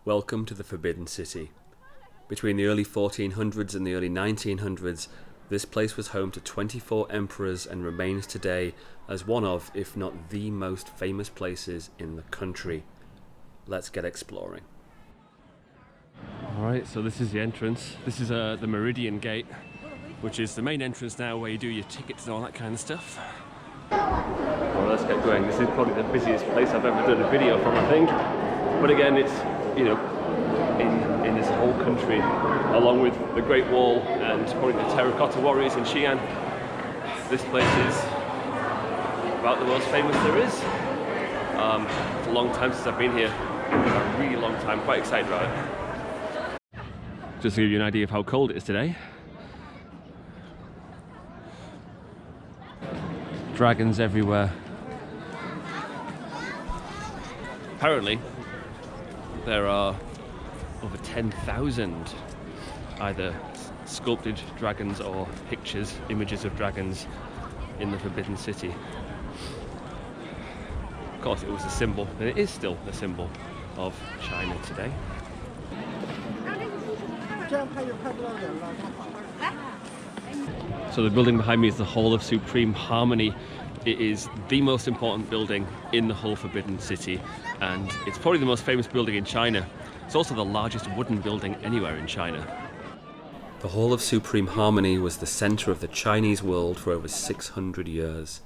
Welcome to the Forbidden City. Between the early 1400s and the early 1900s, this place was home to 24 emperors and remains today as one of, if not the most famous places in the country. Let's get exploring. Alright, so this is the entrance. This is the Meridian Gate, which is the main entrance now where you do your tickets and all that kind of stuff. Well, let's get going. This is probably the busiest place I've ever done a video from, I think. But again, it's, you know, in this whole country, along with the Great Wall and probably the Terracotta Warriors in Xi'an, this place is about the most famous there is. It's a long time since I've been here, a really long time, quite excited about it. Just to give you an idea of how cold it is today. Dragons everywhere. Apparently, there are over 10,000 either sculpted dragons or pictures, images of dragons in the Forbidden City. Of course, it was a symbol, and it is still a symbol of China today. So the building behind me is the Hall of Supreme Harmony. It is the most important building in the whole Forbidden City, and it's probably the most famous building in China. It's also the largest wooden building anywhere in China. The Hall of Supreme Harmony was the center of the Chinese world for over 600 years.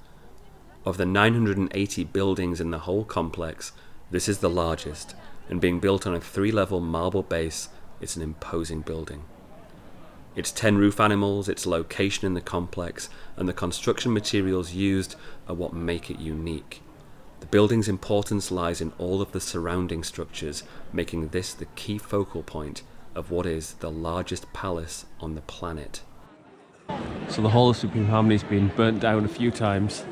Of the 980 buildings in the whole complex, this is the largest, and being built on a 3-level marble base, it's an imposing building. Its 10 roof animals, its location in the complex, and the construction materials used are what make it unique. The building's importance lies in all of the surrounding structures, making this the key focal point of what is the largest palace on the planet. So the Hall of Supreme Harmony has been burnt down a few times.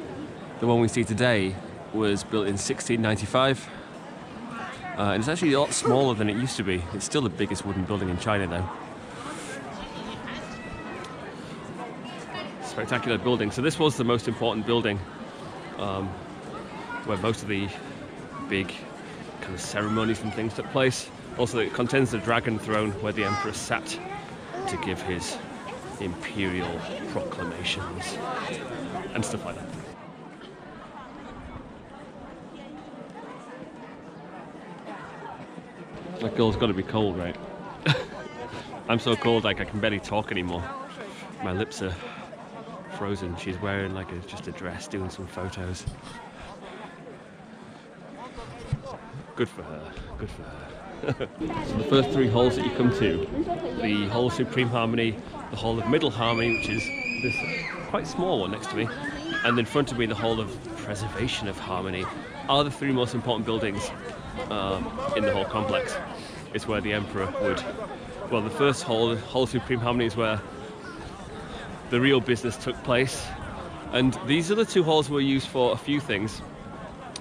The one we see today was built in 1695, and it's actually a lot smaller than it used to be. It's still the biggest wooden building in China though. Spectacular building. So this was the most important building where most of the big kind of ceremonies and things took place. Also, it contains the dragon throne where the emperor sat to give his imperial proclamations and stuff like that. That girl's got to be cold, right? I'm so cold, like I can barely talk anymore. My lips are frozen. She's wearing like just a dress, doing some photos. Good for her, good for her. So the first 3 halls that you come to, the Hall of Supreme Harmony, the Hall of Middle Harmony, which is this quite small one next to me, and in front of me the Hall of Preservation of Harmony, are the 3 most important buildings in the whole complex. It's where the emperor would, well, the first hall, the Hall of Supreme Harmony, is where the real business took place, and these other 2 halls were used for a few things.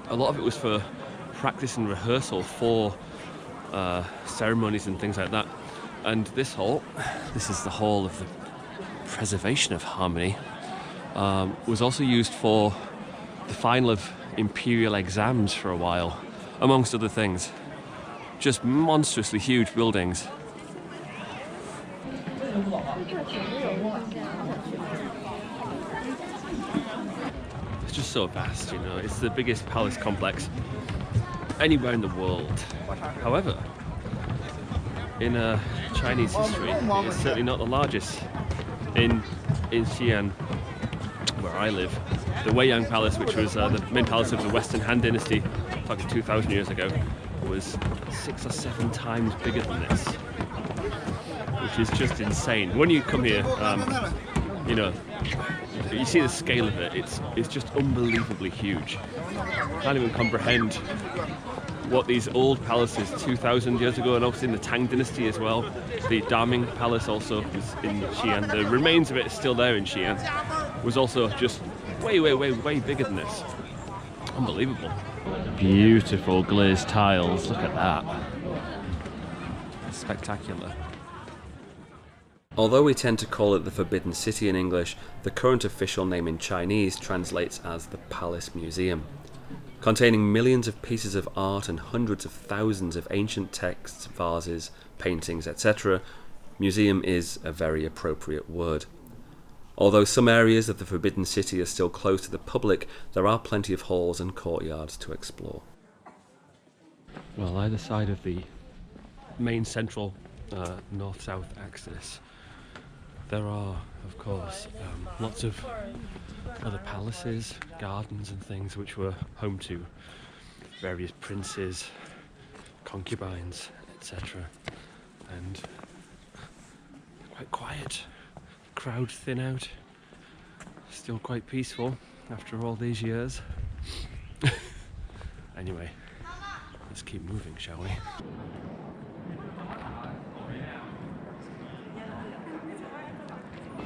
A lot of it was for practice and rehearsal for ceremonies and things like that. And this hall, this is the Hall of the Preservation of Harmony, was also used for the final of imperial exams for a while, amongst other things. Just monstrously huge buildings. It's just so vast, you know. It's the biggest palace complex anywhere in the world. However, in Chinese history, it is certainly not the largest. In Xi'an, where I live, the Weiyang Palace, which was the main palace of the Western Han Dynasty, like 2,000 years ago, was 6 or 7 times bigger than this, which is just insane. When you come here, you know, you see the scale of it. It's just unbelievably huge. I can't even comprehend what these old palaces 2,000 years ago, and obviously in the Tang Dynasty as well. The Daunting Palace also is in Xi'an. The remains of it is still there in Xi'an. Was also just way bigger than this. Unbelievable. Beautiful glazed tiles. Look at that. Spectacular. Although we tend to call it the Forbidden City in English, the current official name in Chinese translates as the Palace Museum. Containing millions of pieces of art and hundreds of thousands of ancient texts, vases, paintings, etc., museum is a very appropriate word. Although some areas of the Forbidden City are still closed to the public, there are plenty of halls and courtyards to explore. Well, either side of the main central north-south axis, there are, of course, lots of other palaces, gardens and things which were home to various princes, concubines, etc. And quite quiet, crowds thin out, still quite peaceful after all these years. Anyway, let's keep moving, shall we?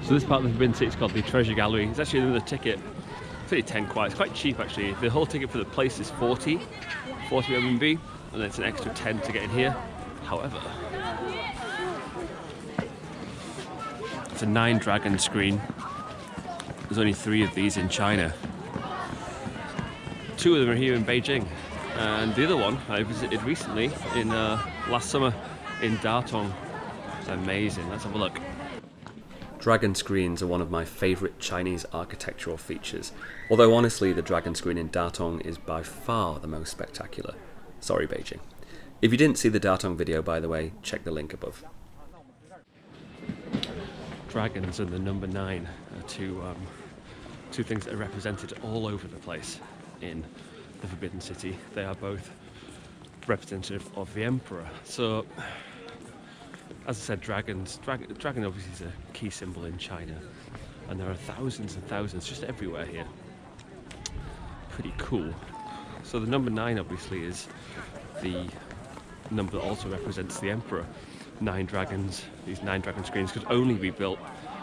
So this part of the Forbidden City is called the Treasure Gallery. It's actually another ticket. It's only 10 kwai. It's quite cheap actually. The whole ticket for the place is 40 RMB, and then it's an extra 10 to get in here. However, it's a 9-dragon screen. There's only 3 of these in China. 2 of them are here in Beijing, and the other one I visited recently in last summer in Daunting. It's amazing. Let's have a look. Dragon screens are one of my favourite Chinese architectural features, although honestly the dragon screen in Daunting is by far the most spectacular. Sorry, Beijing. If you didn't see the Daunting video, by the way, check the link above. Dragons and the number 9 are two things that are represented all over the place in the Forbidden City. They are both representative of the Emperor. So, as I said, dragon obviously is a key symbol in China, and there are thousands and thousands just everywhere here. Pretty cool. So the number 9 obviously is the number that also represents the Emperor. 9 dragons, these 9 dragon screens could only be built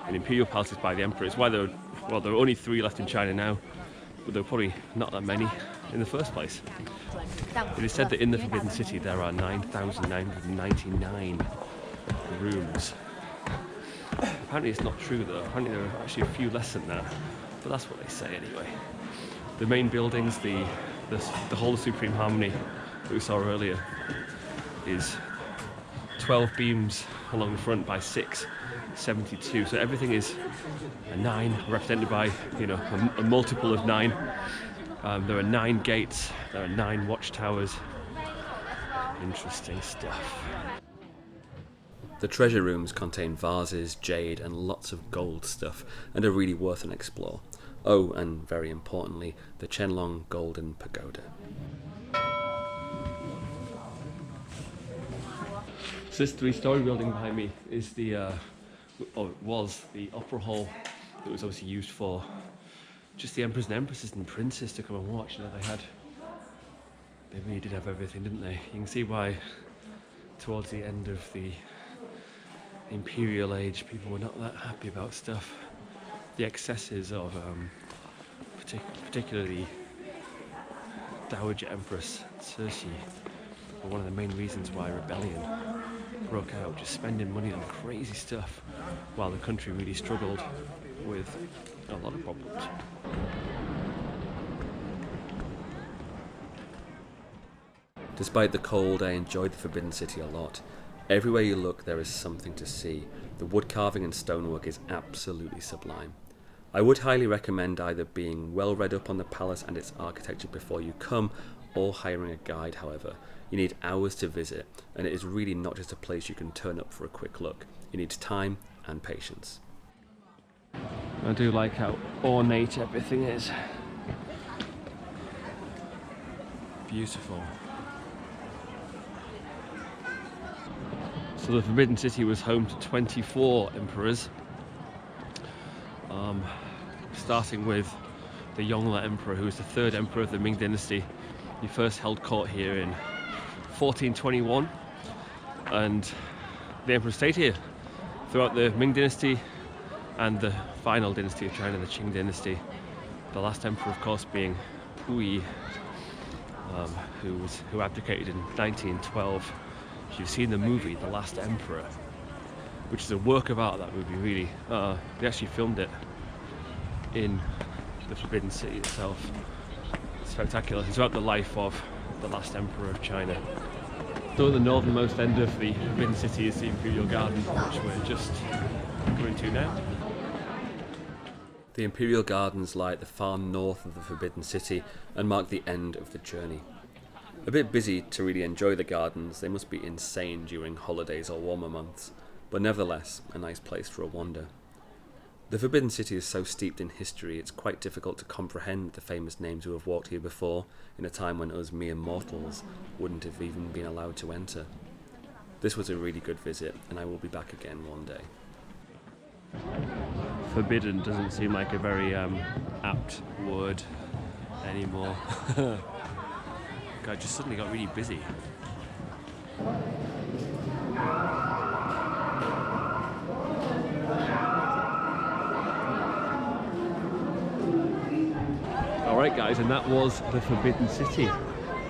in imperial palaces by the Emperor. It's why there are only 3 left in China now, but there were probably not that many in the first place. It is said that in the Forbidden City there are 9,999 rooms. Apparently it's not true though. Apparently there are actually a few less than that, but that's what they say anyway. The main buildings, the Hall of Supreme Harmony that we saw earlier, is 12 beams along the front by 6, 72. So everything is a 9, represented by, you know, a multiple of 9. There are 9 gates. There are 9 watchtowers. Interesting stuff. The treasure rooms contain vases, jade and lots of gold stuff, and are really worth an explore. Oh, and very importantly, the Qianlong Golden Pagoda. So this 3-story building behind me is was the opera hall that was obviously used for just the emperors and empresses and princes to come and watch. You know, they really did have everything, didn't they? You can see why towards the end of the imperial age people were not that happy about stuff. The excesses of particularly Dowager Empress Cixi were one of the main reasons why rebellion broke out, just spending money on crazy stuff while the country really struggled with a lot of problems. Despite the cold, I enjoyed the Forbidden City a lot. Everywhere you look there is something to see. The wood carving and stonework is absolutely sublime. I would highly recommend either being well read up on the palace and its architecture before you come, or hiring a guide. However, you need hours to visit, and it is really not just a place you can turn up for a quick look. It needs time and patience. I do like how ornate everything is. Beautiful. So the Forbidden City was home to 24 emperors, starting with the Yongle Emperor, who was the 3rd emperor of the Ming Dynasty. He first held court here in 1421, and the emperor stayed here throughout the Ming Dynasty and the final dynasty of China, the Qing Dynasty. The last emperor, of course, being Puyi, who abdicated in 1912. If you've seen the movie The Last Emperor, which is a work of art, that movie really, they actually filmed it in the Forbidden City itself. spectacular. It's about the life of the last emperor of China. So at the northernmost end of the Forbidden City is the Imperial Garden, which we're just going to now. The Imperial Gardens lie at the far north of the Forbidden City and mark the end of the journey. A bit busy to really enjoy the gardens, they must be insane during holidays or warmer months, but nevertheless a nice place for a wander. The Forbidden City is so steeped in history it's quite difficult to comprehend the famous names who have walked here before in a time when us mere mortals wouldn't have even been allowed to enter. This was a really good visit and I will be back again one day. Forbidden doesn't seem like a very apt word anymore. God, just suddenly got really busy. Alright guys, and that was the Forbidden City,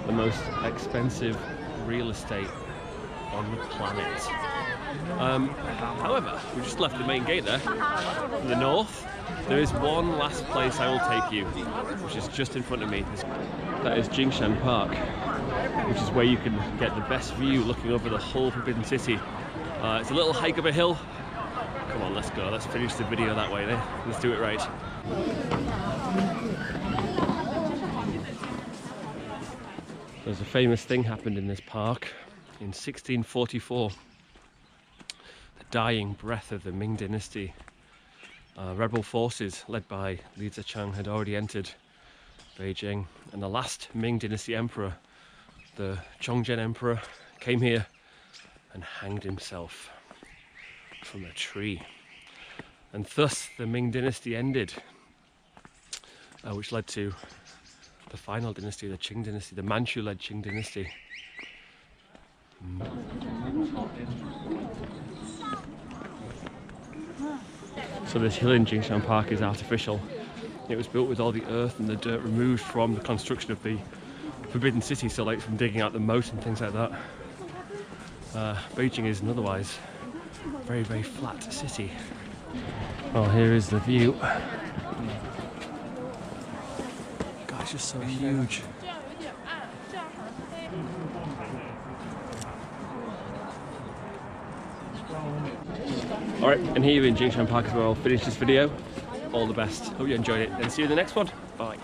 the most expensive real estate on the planet. However, we just left the main gate there, to the north. There is one last place I will take you, which is just in front of me. That is Jingshan Park, which is where you can get the best view looking over the whole Forbidden City. It's a little hike up a hill. Come on, let's go. Let's finish the video that way, let's do it right. There's a famous thing happened in this park in 1644. The dying breath of the Ming Dynasty. Rebel forces led by Li Zicheng had already entered Beijing, and the last Ming Dynasty emperor, the Chongzhen emperor, came here and hanged himself from a tree. And thus the Ming Dynasty ended, which led to the final dynasty, the Qing dynasty, the Manchu-led Qing dynasty. So this hill in Jingshan Park is artificial. It was built with all the earth and the dirt removed from the construction of the Forbidden City, so like from digging out the moat and things like that. Beijing is an otherwise very, very flat city. Well, here is the view. God, it's just so huge. Alright, and here in Jingshan Park is where I'll finish this video. All the best. Hope you enjoyed it, and see you in the next one. Bye.